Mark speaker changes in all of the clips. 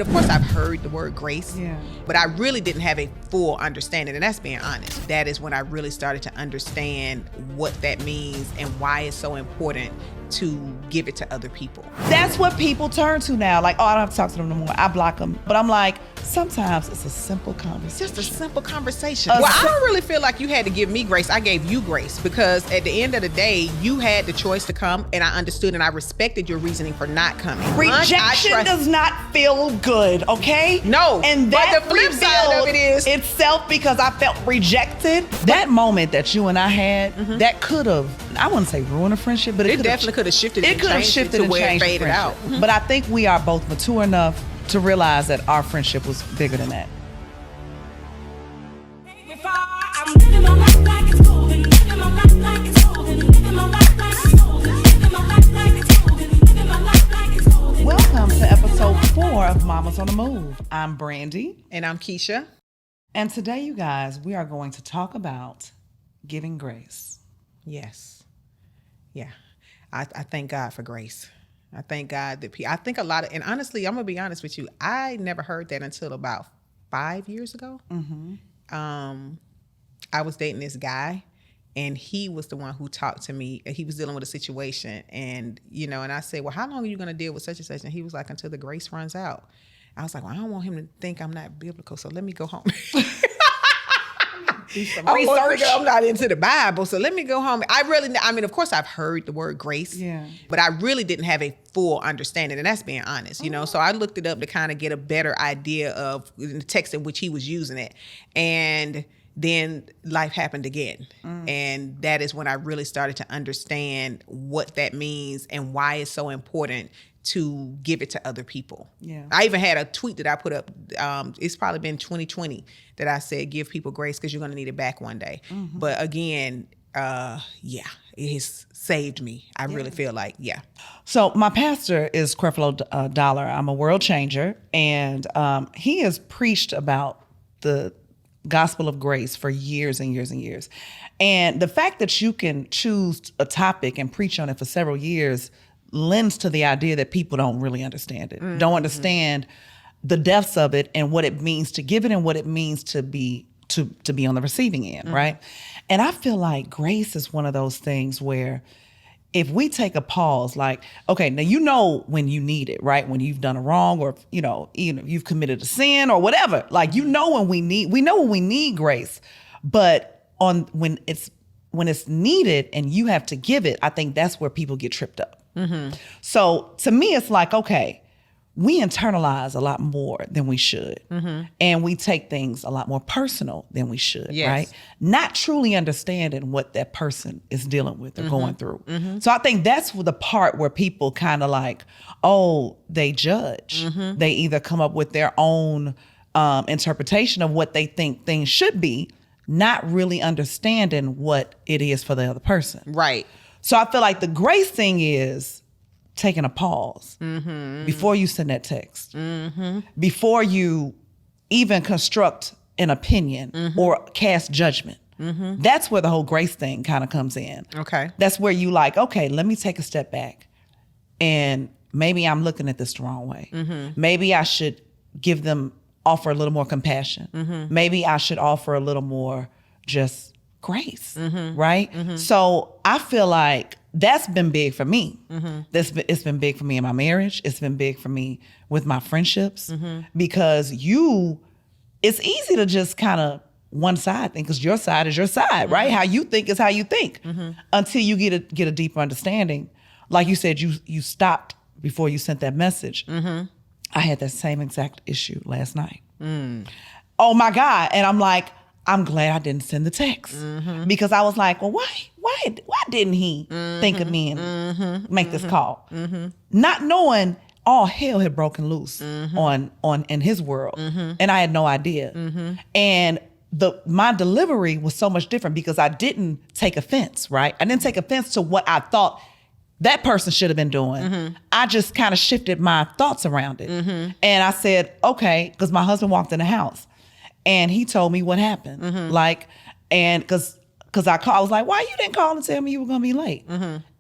Speaker 1: Of course, I've heard the word grace,
Speaker 2: Yeah.
Speaker 1: but I really didn't have a full understanding, and that's being honest. That is when I really started to understand what that means and why it's so important to give it to other people.
Speaker 2: That's what people turn to now. Like, oh, I don't have to talk to them no more. I block them. But I'm like, sometimes it's a simple conversation.
Speaker 1: Just a simple conversation. Well, I don't really feel like you had to give me grace. I gave you grace because at the end of the day, you had the choice to come, and I understood and I respected your reasoning for not coming.
Speaker 2: Rejection does not feel good, okay?
Speaker 1: No,
Speaker 2: and
Speaker 1: but
Speaker 2: that
Speaker 1: the flip side of it is
Speaker 2: itself because I felt rejected. That moment that you and I had, that could have, I wouldn't say ruined a friendship, but
Speaker 1: it definitely could have shifted.
Speaker 2: It could have shifted
Speaker 1: to
Speaker 2: and
Speaker 1: where
Speaker 2: changed
Speaker 1: it faded out.
Speaker 2: But I think we are both mature enough to realize that our friendship was bigger than that. Welcome to episode 4 of Mamas on the Move. I'm Brandi.
Speaker 1: And I'm Keshia.
Speaker 2: And today, you guys, we are going to talk about giving grace.
Speaker 1: Yes. Yeah. I thank God for grace. I thank God that I think a lot of, and honestly, I'm going to be honest with you, I never heard that until about 5 years ago. I was dating this guy, and he was the one who talked to me. He was dealing with a situation, and and I said, well, how long are you going to deal with such and such? And he was like, until the grace runs out. I was like, well, I don't want him to think I'm not biblical, so let me go home. Do some research. I'm not into the Bible, so let me go home. Of course, I've heard the word grace, but I really didn't have a full understanding, and that's being honest, So I looked it up to kind of get a better idea of the text in which he was using it, and then life happened again. And that is when I really started to understand what that means and why it's so important to give it to other people. Yeah. I even had a tweet that I put up. It's probably been 2020 that I said, give people grace because you're going to need it back one day. But again, it has saved me. I really feel like,
Speaker 2: So my pastor is Creflo Dollar. I'm a world changer. And he has preached about the gospel of grace for years and years and years. And the fact that you can choose a topic and preach on it for several years lends to the idea that people don't really understand it, don't understand the depths of it and what it means to give it and what it means to be on the receiving end, right? And I feel like grace is one of those things where if we take a pause, like, okay, now when you need it, right? When you've done a wrong or, you've committed a sin or whatever, like, when we need grace, but when it's needed and you have to give it, I think that's where people get tripped up. So to me, it's like, okay, we internalize a lot more than we should. And we take things a lot more personal than we should, right? Not truly understanding what that person is dealing with or going through. So I think that's the part where people kind of like, they judge. They either come up with their own interpretation of what they think things should be, not really understanding what it is for the other person.
Speaker 1: Right.
Speaker 2: So I feel like the grace thing is taking a pause before you send that text, before you even construct an opinion or cast judgment. That's where the whole grace thing kind of comes in.
Speaker 1: Okay.
Speaker 2: That's where you like, okay, let me take a step back, and maybe I'm looking at this the wrong way. Maybe I should offer a little more compassion. Maybe I should offer a little more just grace, right? So I feel like that's been big for me. It's been big for me in my marriage. It's been big for me with my friendships because it's easy to just kind of one side think because your side is your side, right? How you think is how you think until you get a deeper understanding. Like you said, you stopped before you sent that message. I had that same exact issue last night. Oh my God. And I'm like, I'm glad I didn't send the text because I was like, well, why didn't he think of me and make this call? Not knowing all hell had broken loose in his world, and I had no idea. And my delivery was so much different because I didn't take offense, right? I didn't take offense to what I thought that person should have been doing. I just kind of shifted my thoughts around it. And I said, okay, because my husband walked in the house and he told me what happened. And because because I was like, why you didn't call and tell me you were going to be late?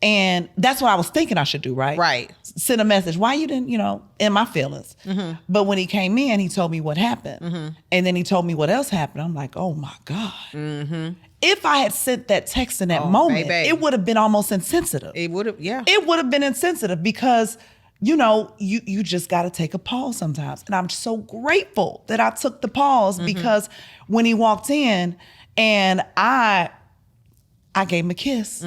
Speaker 2: And that's what I was thinking I should do, right?
Speaker 1: Right.
Speaker 2: Send a message. Why you didn't, in my feelings. But when he came in, he told me what happened. And then he told me what else happened. I'm like, oh my God. If I had sent that text in that moment, it would have been almost insensitive.
Speaker 1: It would have, yeah.
Speaker 2: It would have been insensitive because, you just got to take a pause sometimes. And I'm so grateful that I took the pause because when he walked in and I gave him a kiss.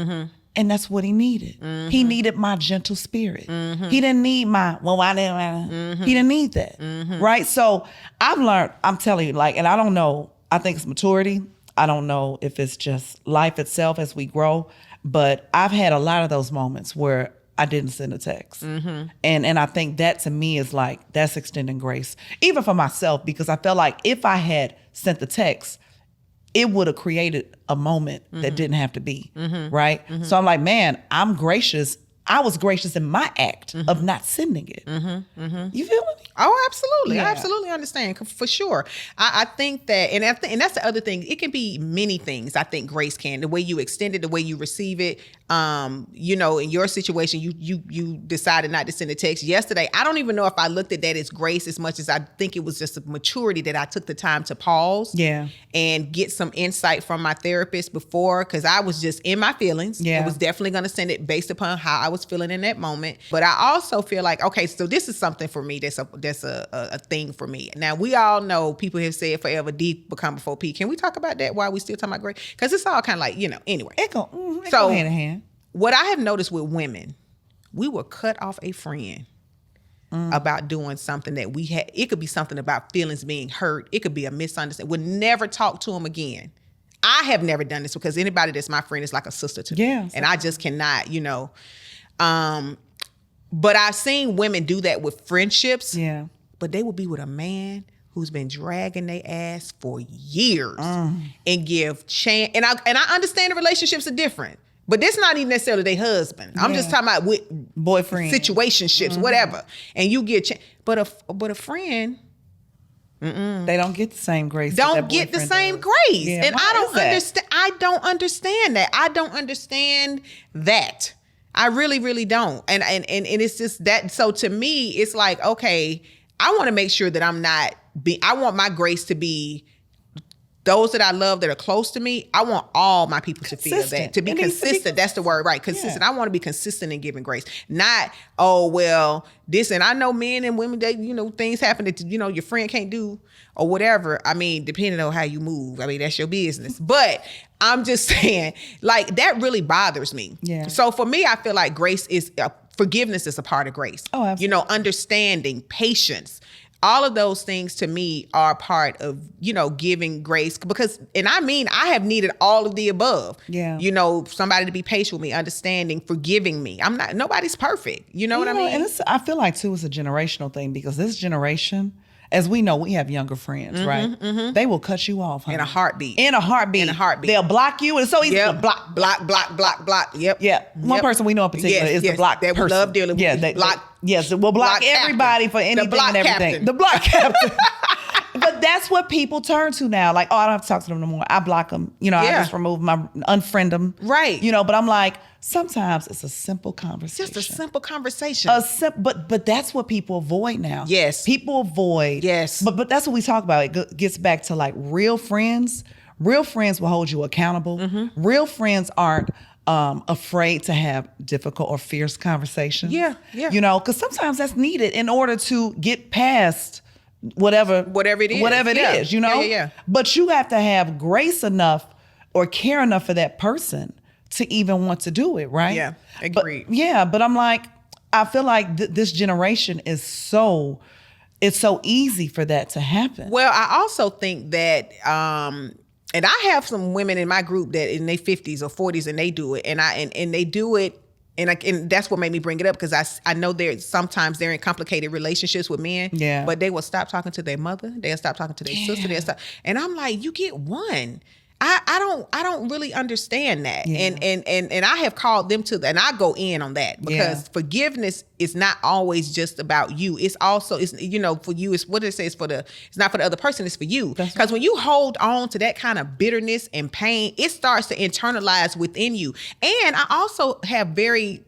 Speaker 2: And that's what he needed. He needed my gentle spirit. He didn't need my, why didn't He didn't need that, right? So I've learned, I'm telling you, and I don't know, I think it's maturity. I don't know if it's just life itself as we grow, but I've had a lot of those moments where I didn't send a text. And I think that to me is that's extending grace, even for myself, because I felt like if I had sent the text, it would have created a moment that didn't have to be, right? So I'm like, man, I'm gracious. I was gracious in my act of not sending it. You feel me?
Speaker 1: Oh, absolutely.
Speaker 2: Yeah.
Speaker 1: I absolutely understand, for sure. I think that, and that's the other thing. It can be many things. I think grace can. The way you extend it, the way you receive it. In your situation, you decided not to send a text yesterday. I don't even know if I looked at that as grace as much as I think it was just a maturity that I took the time to pause.
Speaker 2: Yeah.
Speaker 1: And get some insight from my therapist before, because I was just in my feelings.
Speaker 2: Yeah.
Speaker 1: I was definitely going to send it based upon how I was feeling in that moment. But I also feel like, okay, so this is something for me that's a thing for me. Now, we all know people have said forever D become before P. Can we talk about that while we still talking about grace? Because it's all kind of anyway.
Speaker 2: It go hand in hand.
Speaker 1: What I have noticed with women, we will cut off a friend about doing something that we had. It could be something about feelings being hurt. It could be a misunderstanding. We'll never talk to them again. I have never done this because anybody that's my friend is like a sister to me.
Speaker 2: Yeah.
Speaker 1: And I just cannot, but I've seen women do that with friendships.
Speaker 2: Yeah.
Speaker 1: But they will be with a man who's been dragging their ass for years and give chance. And I understand the relationships are different, but this not even necessarily their husband. I'm just talking about with
Speaker 2: boyfriend,
Speaker 1: situationships, whatever. And you get but a friend.
Speaker 2: They don't get the same grace.
Speaker 1: Don't get the same grace.
Speaker 2: Yeah.
Speaker 1: And I don't understand. I don't understand that. I don't understand that. I really, really don't. And it's just that. So to me, it's like, okay, I want to make sure that I want my grace to be those that I love that are close to me. I want all my people to feel that, to be consistent. That's the word, right? Consistent. Yeah. I want to be consistent in giving grace. Not, oh, well, this, and I know men and women, they, things happen that, your friend can't do or whatever. I mean, depending on how you move. I mean, that's your business. But I'm just saying, that really bothers me.
Speaker 2: Yeah.
Speaker 1: So for me, I feel like grace is, forgiveness is a part of grace.
Speaker 2: Oh, absolutely.
Speaker 1: Understanding, patience. All of those things to me are part of, giving grace because, and I have needed all of the above.
Speaker 2: Yeah.
Speaker 1: Somebody to be patient with me, understanding, forgiving me. Nobody's perfect. You know what I mean?
Speaker 2: And I feel like too, it's a generational thing because this generation, as we know, we have younger friends, right? Mm-hmm. They will cut you off, honey.
Speaker 1: In a heartbeat.
Speaker 2: They'll block you. And it's so easy to block.
Speaker 1: Yep.
Speaker 2: Yeah. One person we know in particular is the block person.
Speaker 1: That we love dealing with.
Speaker 2: Yeah, we'll block everybody for anything and everything.
Speaker 1: Captain.
Speaker 2: The block captain. But that's what people turn to now. Like, I don't have to talk to them no more. I block them. I just unfriend them.
Speaker 1: Right.
Speaker 2: But I'm like, sometimes it's a simple conversation.
Speaker 1: Just a simple conversation.
Speaker 2: But that's what people avoid now.
Speaker 1: Yes.
Speaker 2: People avoid.
Speaker 1: Yes.
Speaker 2: But that's what we talk about. It gets back to real friends. Real friends will hold you accountable. Mm-hmm. Real friends aren't afraid to have difficult or fierce conversations.
Speaker 1: Yeah.
Speaker 2: Because sometimes that's needed in order to get past whatever it is.
Speaker 1: Yeah.
Speaker 2: But you have to have grace enough or care enough for that person to even want to do it, right?
Speaker 1: Yeah, agreed.
Speaker 2: But I'm like, I feel like this generation is it's so easy for that to happen.
Speaker 1: Well, I also think that, and I have some women in my group that in their 50s or 40s and they do it, and they do it. And that's what made me bring it up because I know sometimes they're in complicated relationships with men.
Speaker 2: Yeah.
Speaker 1: But they will stop talking to their mother. They'll stop talking to their sister. And I'm like, you get one. I don't really understand that. And I have called them to that, and I go in on that because forgiveness is not always just about you. It's also, for you, it's what it says it's not for the other person, it's for you. Because when you hold on to that kind of bitterness and pain, it starts to internalize within you. And I also have very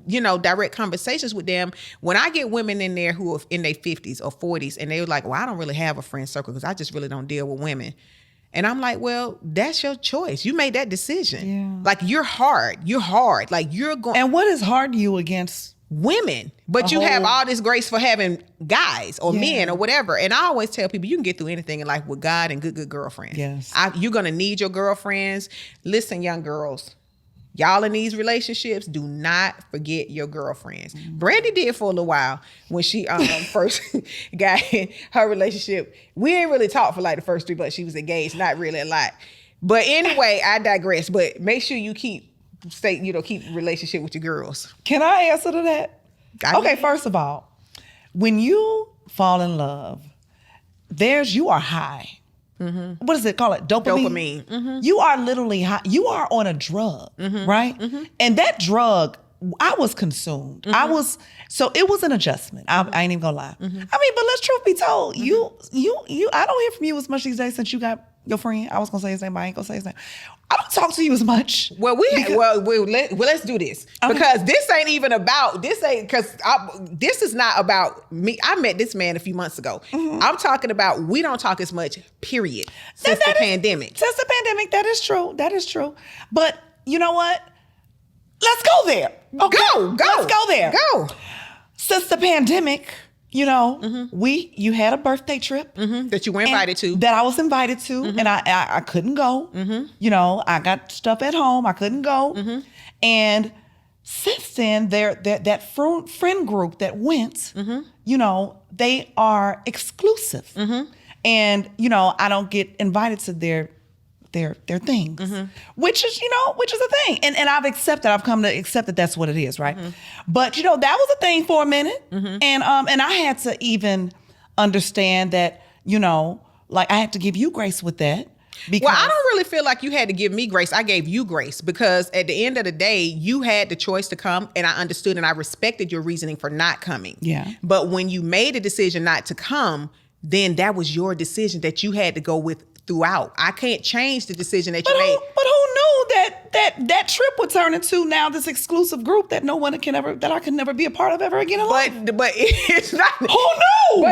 Speaker 1: direct conversations with them. When I get women in there who are in their 50s or 40s and they're like, well, I don't really have a friend circle because I just really don't deal with women. And I'm like, well, that's your choice. You made that decision. Yeah. Like, you're hard. Like, you're going.
Speaker 2: And what is hard to you against
Speaker 1: women? But you have all this grace for having guys or men or whatever. And I always tell people, you can get through anything in life with God and good girlfriends.
Speaker 2: Yes.
Speaker 1: You're going to need your girlfriends. Listen, young girls, y'all in these relationships, do not forget your girlfriends. Brandi did for a little while when she first got in her relationship. We ain't really talked for like the first 3 months she was engaged, not really a lot. But anyway, I digress. But make sure you keep relationship with your girls.
Speaker 2: Can I answer to that? Okay, first of all, when you fall in love, you are high. Mm-hmm. What does it call it? Dopamine. Mm-hmm. You are literally high. You are on a drug, right? Mm-hmm. And that drug, I was consumed. So it was an adjustment. I ain't even gonna lie. I mean, but let's truth be told, you, I don't hear from you as much these days since you got your friend. I was gonna say his name, but I ain't gonna say his name. I don't talk to you as much.
Speaker 1: Well, let's do this because this ain't even about this. This is not about me. I met this man a few months ago. I'm talking about we don't talk as much. Period. Since the pandemic.
Speaker 2: Since the pandemic, that is true. That is true. But you know what? Let's go there. Okay? Go. Let's go there.
Speaker 1: Go.
Speaker 2: Since the pandemic, you had a birthday trip
Speaker 1: that you were invited to.
Speaker 2: That I was invited to, and I couldn't go. I got stuff at home. I couldn't go. And since then, that friend group that went, they are exclusive. And I don't get invited to their things, which is a thing. And I've come to accept that that's what it is, right? But that was a thing for a minute. And I had to even understand that, like I had to give you grace with that. Because,
Speaker 1: well, I don't really feel like you had to give me grace. I gave you grace because at the end of the day, you had the choice to come, and I understood and I respected your reasoning for not coming.
Speaker 2: Yeah.
Speaker 1: But when you made a decision not to come, then that was your decision that you had to go with throughout. I can't change the decision that you made.
Speaker 2: But who knew that trip would turn into now this exclusive group that that I can never be a part of ever again in life?
Speaker 1: But it's not.
Speaker 2: Who knew?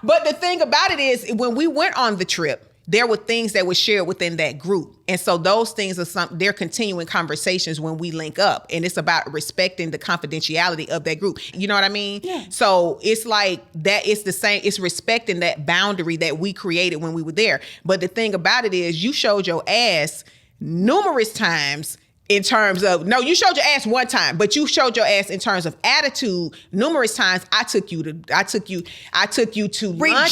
Speaker 1: But the thing about it is, when we went on the trip, there were things that were shared within that group. And so those things they're continuing conversations when we link up. And it's about respecting the confidentiality of that group. You know what I mean?
Speaker 2: Yeah.
Speaker 1: So it's like that, it's the same, it's respecting that boundary that we created when we were there. But the thing about it is, you showed your ass numerous times in terms of, no, you showed your ass one time, but you showed your ass in terms of attitude numerous times. I took you to lunch.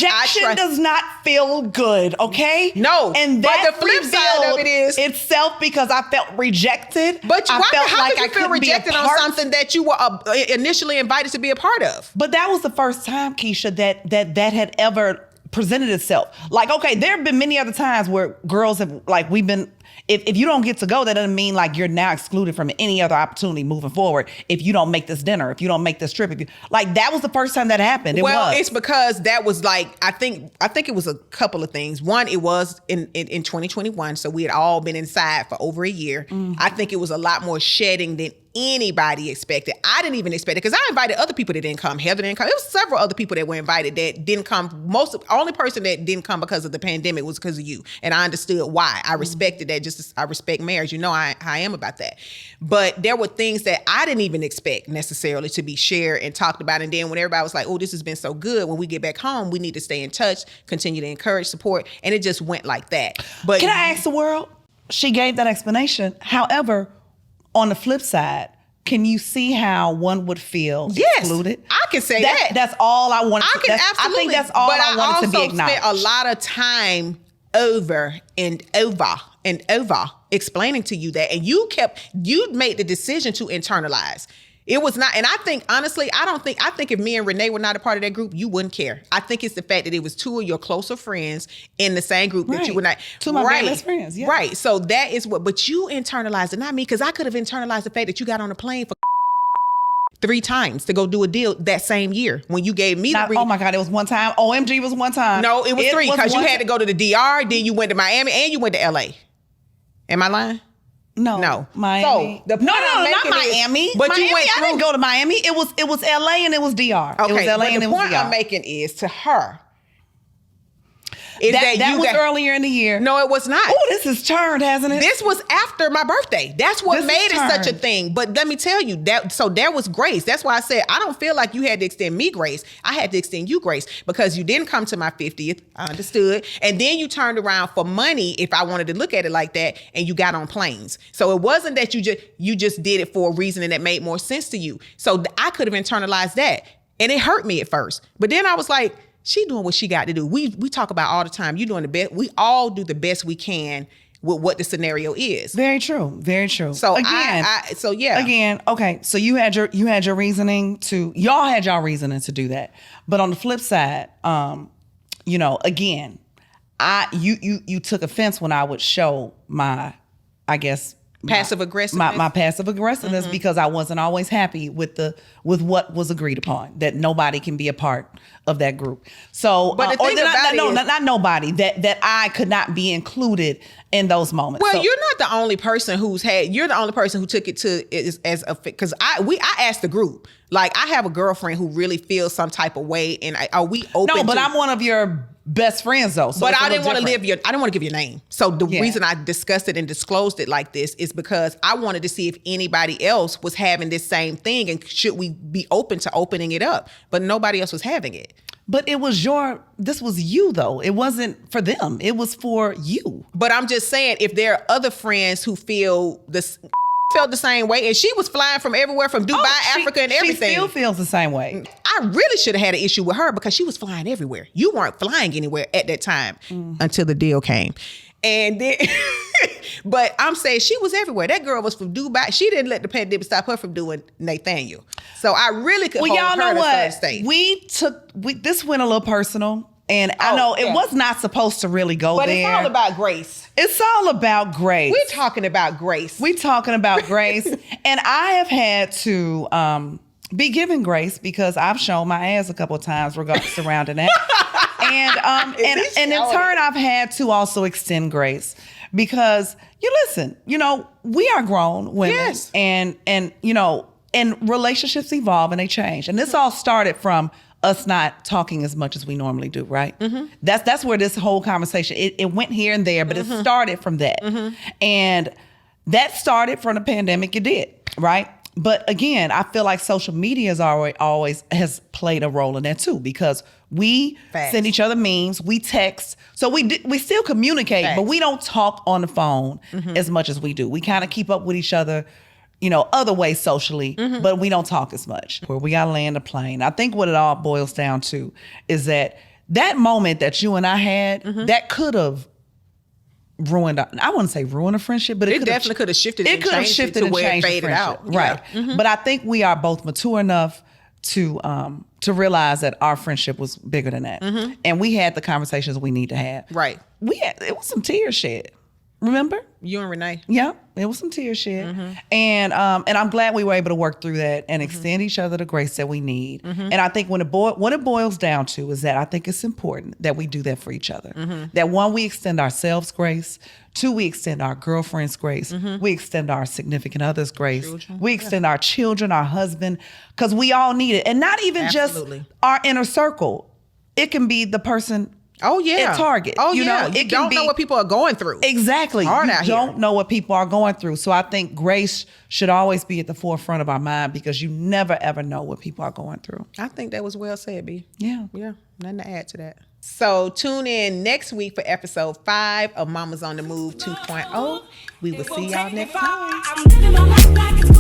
Speaker 2: Rejection does not feel good, okay?
Speaker 1: No.
Speaker 2: And
Speaker 1: but the flip side of it is
Speaker 2: itself, because I felt rejected.
Speaker 1: But how could you feel rejected on something that you were initially invited to be a part of?
Speaker 2: But that was the first time, Keisha, that had ever presented itself. Like, okay, there have been many other times where girls have, like, we've been, if you don't get to go, that doesn't mean like you're now excluded from any other opportunity moving forward. If you don't make this dinner, if you don't make this trip, that was the first time that happened.
Speaker 1: It's because that was like, I think it was a couple of things. One, it was in 2021, so we had all been inside for over a year. I think it was a lot more shedding than anybody expected. I didn't even expect it because I invited other people that didn't come. Heather didn't come. There was several other people that were invited that didn't come. Only person that didn't come because of the pandemic was because of you. And I understood why. I respected that, just as I respect marriage. I am about that. But there were things that I didn't even expect necessarily to be shared and talked about. And then when everybody was like, oh, this has been so good, when we get back home, we need to stay in touch, continue to encourage, support. And it just went like that. But
Speaker 2: can I ask the world? She gave that explanation. However, on the flip side, can you see how one would feel excluded?
Speaker 1: I can say that.
Speaker 2: That's all I wanted.
Speaker 1: Absolutely.
Speaker 2: I think that's all I wanted to be acknowledged.
Speaker 1: But I also spent a lot of time over and over explaining to you that, and you made the decision to internalize. It was not, and I think honestly, I think if me and Renee were not a part of that group, you wouldn't care. I think it's the fact that it was two of your closer friends in the same group that you would not.
Speaker 2: Two of my best friends, yeah.
Speaker 1: Right. So that is what, but you internalized it, not me, because I could have internalized the fact that you got on a plane for 3 times to go do a deal that same year when you gave me
Speaker 2: oh my God, it was one time. OMG was one time.
Speaker 1: No, it was 3 because you had to go to the DR, then you went to Miami, and you went to LA. Am I lying?
Speaker 2: No, Miami.
Speaker 1: So
Speaker 2: not Miami.
Speaker 1: But
Speaker 2: Miami,
Speaker 1: you went through.
Speaker 2: I didn't go to Miami. It was LA and it was DR.
Speaker 1: Okay,
Speaker 2: it was LA
Speaker 1: but
Speaker 2: and
Speaker 1: the
Speaker 2: it was
Speaker 1: point
Speaker 2: DR.
Speaker 1: I'm making is to her.
Speaker 2: That was earlier in the year.
Speaker 1: No, it was not.
Speaker 2: Oh, this has turned, hasn't it?
Speaker 1: This was after my birthday. That's what made it such a thing. But let me tell you, there was grace. That's why I said I don't feel like you had to extend me grace. I had to extend you grace because you didn't come to my 50th. I understood. And then you turned around for money, if I wanted to look at it like that, and you got on planes. So it wasn't that you just did it for a reason and that made more sense to you. So I could have internalized that. And it hurt me at first. But then I was like, she doing what she got to do. We talk about all the time. You doing the best. We all do the best we can with what the scenario is.
Speaker 2: Very true. Very true.
Speaker 1: So
Speaker 2: again, okay. So you had your reasoning to, y'all had y'all reasoning to do that. But on the flip side, again, you took offense when I would show my, I guess,
Speaker 1: passive aggressiveness.
Speaker 2: My passive aggressiveness, because I wasn't always happy with what was agreed upon, that nobody can be a part of that group. So,
Speaker 1: but
Speaker 2: not nobody, that I could not be included in those moments.
Speaker 1: Well, you're not the only person you're the only person who took it to as a, because I asked the group, like, I have a girlfriend who really feels some type of way, and are we open?
Speaker 2: No, but I'm one of your best friends though. So
Speaker 1: but I didn't want to I didn't want to give your name. So the reason I discussed it and disclosed it like this is because I wanted to see if anybody else was having this same thing, and should we be open to opening it up? But nobody else was having it.
Speaker 2: But this was you though. It wasn't for them. It was for you.
Speaker 1: But I'm just saying, if there are other friends who felt the same way, and she was flying from everywhere, from Dubai, Africa, and everything.
Speaker 2: She still feels the same way.
Speaker 1: I really should have had an issue with her because she was flying everywhere. You weren't flying anywhere at that time until the deal came. And then, but I'm saying she was everywhere. That girl was from Dubai. She didn't let the pandemic stop her from doing Nathaniel. So I really could hold
Speaker 2: y'all
Speaker 1: her
Speaker 2: know
Speaker 1: to
Speaker 2: what?
Speaker 1: State.
Speaker 2: This went a little personal. And I know it was not supposed to really go there.
Speaker 1: But it's all about grace.
Speaker 2: It's all about grace.
Speaker 1: We're talking about grace.
Speaker 2: And I have had to be given grace because I've shown my ass a couple of times surrounding that. And in turn, I've had to also extend grace because we are grown women.
Speaker 1: Yes.
Speaker 2: And relationships evolve and they change. And this all started from us not talking as much as we normally do, right? Mm-hmm. That's where this whole conversation, it went here and there, but it started from that. Mm-hmm. And that started from the pandemic, it did, right? But again, I feel like social media always has played a role in that too, because we send each other memes, we text, so we still communicate, but we don't talk on the phone as much as we do. We kind of keep up with each other, other ways socially, but we don't talk as much. Where we gotta land a plane. I think what it all boils down to is that moment that you and I had, that could have ruined, I wouldn't say ruin a friendship, but it
Speaker 1: definitely could have shifted.
Speaker 2: It could have shifted and changed the friendship. Out. Right. Yeah. Mm-hmm. But I think we are both mature enough to realize that our friendship was bigger than that. Mm-hmm. And we had the conversations we need to have.
Speaker 1: Right.
Speaker 2: It was some tears shed. Remember?
Speaker 1: You and Renee.
Speaker 2: Yeah, it was some tears shed. Mm-hmm. And I'm glad we were able to work through that and extend each other the grace that we need. Mm-hmm. And I think what it boils down to is that I think it's important that we do that for each other. Mm-hmm. That one, we extend ourselves grace. Two, we extend our girlfriends grace. Mm-hmm. We extend our significant others grace. Children. We extend our children, our husband, because we all need it. And not even just our inner circle. It can be the person at Target.
Speaker 1: Oh, you don't know what people are going through.
Speaker 2: Exactly. You don't know what people are going through. So I think grace should always be at the forefront of our mind because you never, ever know what people are going through.
Speaker 1: I think that was well said, B.
Speaker 2: Yeah.
Speaker 1: Yeah. Nothing to add to that. So tune in next week for episode 5 of Mama's on the Move 2.0. We will see y'all next time.